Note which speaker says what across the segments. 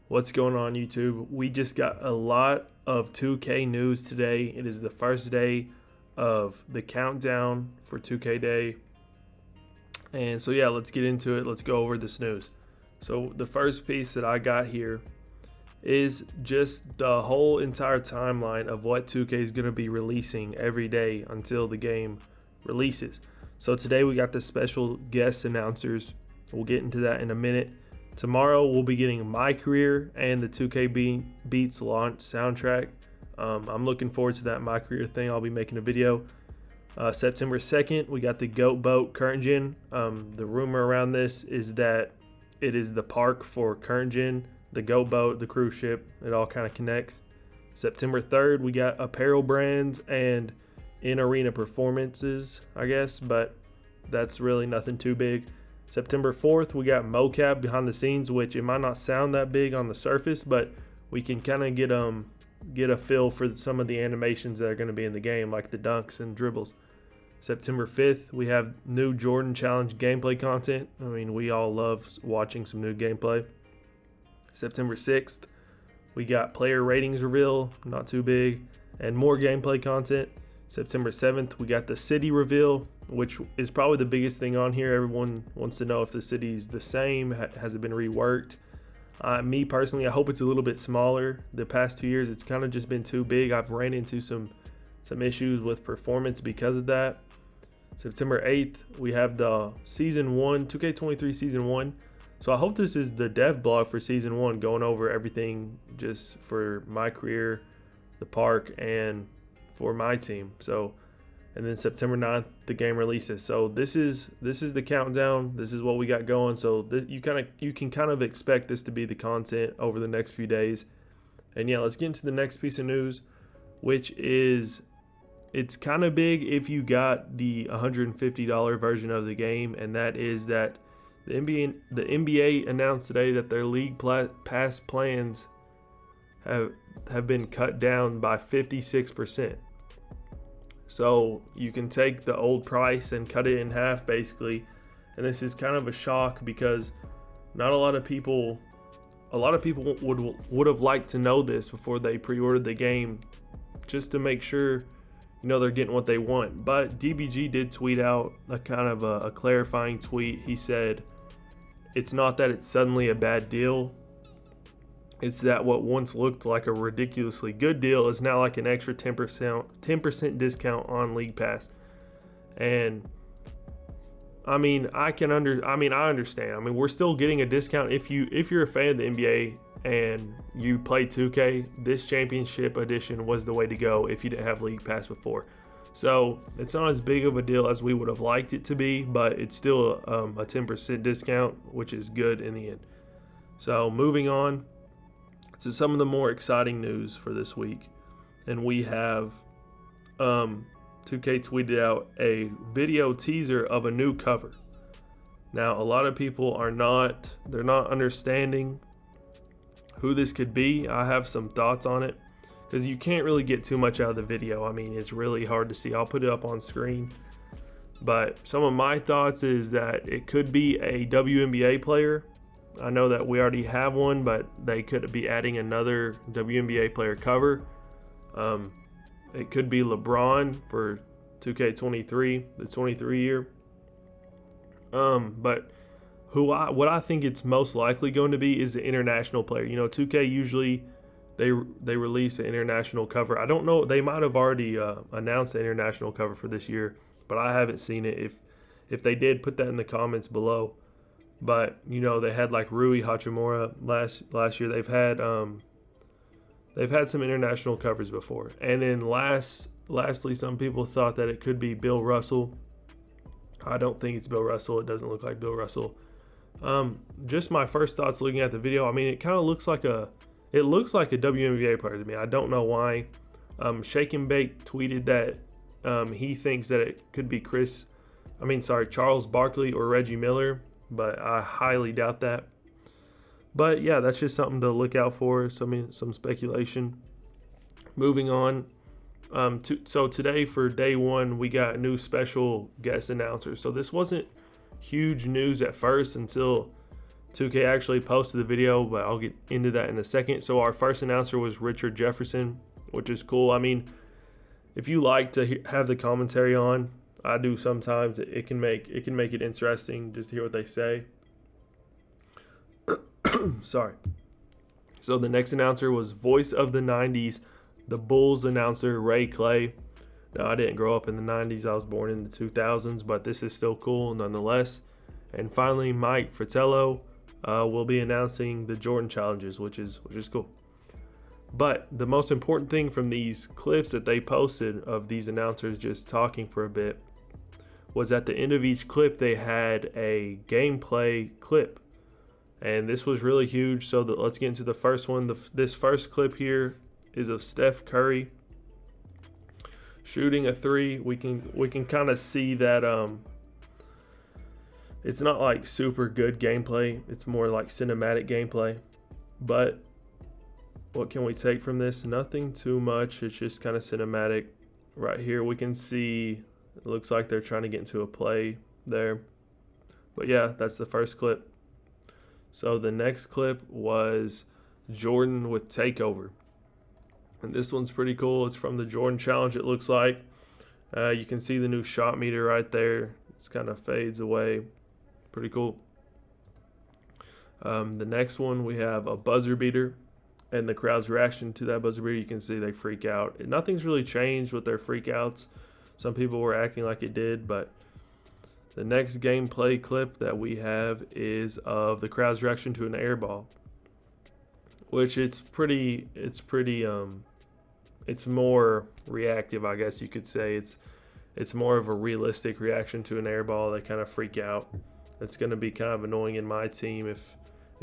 Speaker 1: What's going on, YouTube? We just got a lot of 2K news today. It is the first day of the countdown for 2K Day. And so, yeah, let's get into it. Let's go over this news. So, the first piece that I got here is just the whole entire timeline of what 2K is going to be releasing every day until the game releases. So, today we got the special guest announcers. We'll get into that in a minute. Tomorrow we'll be getting My Career and the 2K Beats launch soundtrack. I'm looking forward to that My Career thing. I'll be making a video. September 2nd, we got the Goat Boat Current Gen. The rumor around this is that it is the park for Current Gen, the Goat Boat, the cruise ship. It all kind of connects. September 3rd, we got apparel brands and in-arena performances, I guess, but that's really nothing too big. September 4th, we got mocap behind the scenes, which it might not sound that big on the surface, but we can kind of get a feel for some of the animations that are going to be in the game, like the dunks and dribbles. September 5th, we have new Jordan Challenge gameplay content. I mean, we all love watching some new gameplay. September 6th, we got player ratings reveal, not too big, and more gameplay content. September 7th, we got the city reveal, which is probably the biggest thing on here. Everyone wants to know if the city's the same. Has it been reworked? Me personally, I hope it's a little bit smaller. The past 2 years, it's kind of just been too big. I've ran into some issues with performance because of that. September 8th, we have the Season 1, 2K23 Season 1. So I hope this is the dev blog for Season 1, going over everything just for My Career, the park, and for my team. So, and then September 9th, the game releases. So this is the countdown. This is what we got going. So you can kind of expect this to be the content over the next few days. And yeah, let's get into the next piece of news, which is it's kind of big if you got the $150 version of the game, and that is that the NBA announced today that their league pass plans have been cut down by 56%. So you can take the old price and cut it in half, basically. And this is kind of a shock because not a lot of people would have liked to know this before they pre-ordered the game, just to make sure they're getting what they want. But DBG did tweet out a kind of a clarifying tweet. He said it's not that it's suddenly a bad deal. It's that what once looked like a ridiculously good deal is now like an extra 10% discount on League Pass. And I mean, I understand. I mean, we're still getting a discount if you're a fan of the NBA and you play 2K. This championship edition was the way to go if you didn't have League Pass before. So it's not as big of a deal as we would have liked it to be, but it's still a 10% discount, which is good in the end. So moving on to some of the more exciting news for this week, and we have 2K tweeted out a video teaser of a new cover. Now, a lot of people they're not understanding who this could be. I have some thoughts on it because you can't really get too much out of the video. I mean, it's really hard to see. I'll put it up on screen. But some of my thoughts is that it could be a WNBA player. I know that we already have one, but they could be adding another WNBA player cover. It could be LeBron for 2K23, the 23 year. But what I think it's most likely going to be is the international player. 2K usually they release an international cover. I don't know, they might have already announced the international cover for this year, but I haven't seen it. If they did, put that in the comments below. But they had like Rui Hachimura last year. They've had some international covers before. And then lastly, some people thought that it could be Bill Russell. I don't think it's Bill Russell. It doesn't look like Bill Russell. Just my first thoughts looking at the video. I mean, it kind of looks like a WNBA player to me. I don't know why. Shake and Bake tweeted that he thinks that it could be Charles Barkley or Reggie Miller, but I highly doubt that. But yeah, that's just something to look out for. Some speculation. Moving on. So today for day one, we got a new special guest announcer. So this wasn't huge news at first until 2K actually posted the video, but I'll get into that in a second. So our first announcer was Richard Jefferson, which is cool. I mean, if you like to have the commentary on, I do sometimes. It can make it interesting just to hear what they say. Sorry. So the next announcer was voice of the 90s, the Bulls announcer, Ray Clay. Now, I didn't grow up in the 90s. I was born in the 2000s, but this is still cool nonetheless. And finally, Mike Fratello will be announcing the Jordan Challenges, which is cool. But the most important thing from these clips that they posted of these announcers just talking for a bit was at the end of each clip, they had a gameplay clip. And this was really huge. So let's get into the first one. This first clip here is of Steph Curry shooting a three. We can kind of see that it's not like super good gameplay. It's more like cinematic gameplay. But what can we take from this? Nothing too much. It's just kind of cinematic. Right here we can see it looks like they're trying to get into a play there. But yeah, that's the first clip. So the next clip was Jordan with Takeover. And this one's pretty cool. It's from the Jordan Challenge, it looks like. You can see the new shot meter right there. It's kind of fades away. Pretty cool. The next one, we have a buzzer beater. And the crowd's reaction to that buzzer beater, you can see they freak out. Nothing's really changed with their freakouts. Some people were acting like it did, but the next gameplay clip that we have is of the crowd's reaction to an air ball, which it's more reactive, I guess you could say. It's more of a realistic reaction to an air ball. They kind of freak out. It's going to be kind of annoying in my team if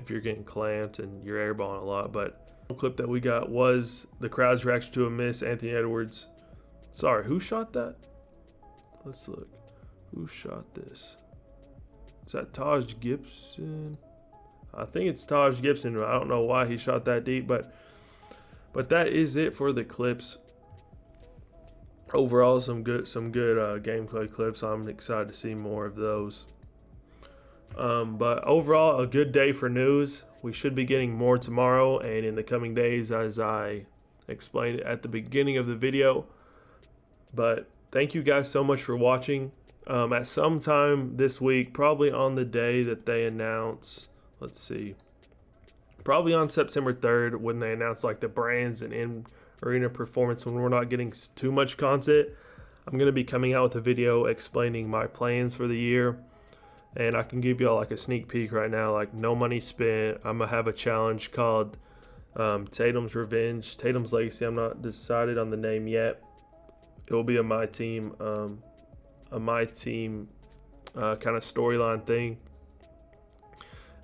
Speaker 1: you're getting clamped and you're airballing a lot. But the clip that we got was the crowd's reaction to a miss. Anthony Edwards. Sorry, who shot that? Let's look. Who shot this? Is that Taj Gibson? I think it's Taj Gibson. I don't know why he shot that deep, but that is it for the clips. Overall, some good gameplay clips. I'm excited to see more of those. But overall, a good day for news. We should be getting more tomorrow and in the coming days, as I explained at the beginning of the video. But thank you guys so much for watching. At some time this week, probably on the day that they announce, let's see, probably on September 3rd when they announce like the brands and in-arena performance, when we're not getting too much content, I'm going to be coming out with a video explaining my plans for the year. And I can give y'all like a sneak peek right now, like no money spent. I'm going to have a challenge called Tatum's Revenge, Tatum's Legacy. I'm not decided on the name yet. It will be a My Team kind of storyline thing.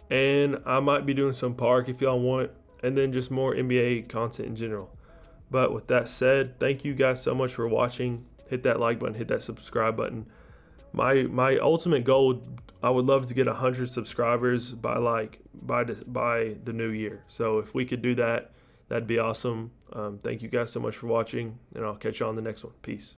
Speaker 1: And I might be doing some park if y'all want, and then just more NBA content in general. But with that said, thank you guys so much for watching. Hit that like button, hit that subscribe button. My ultimate goal, I would love to get 100 subscribers by the new year. So if we could do that, that'd be awesome. Thank you guys so much for watching, and I'll catch you on the next one. Peace.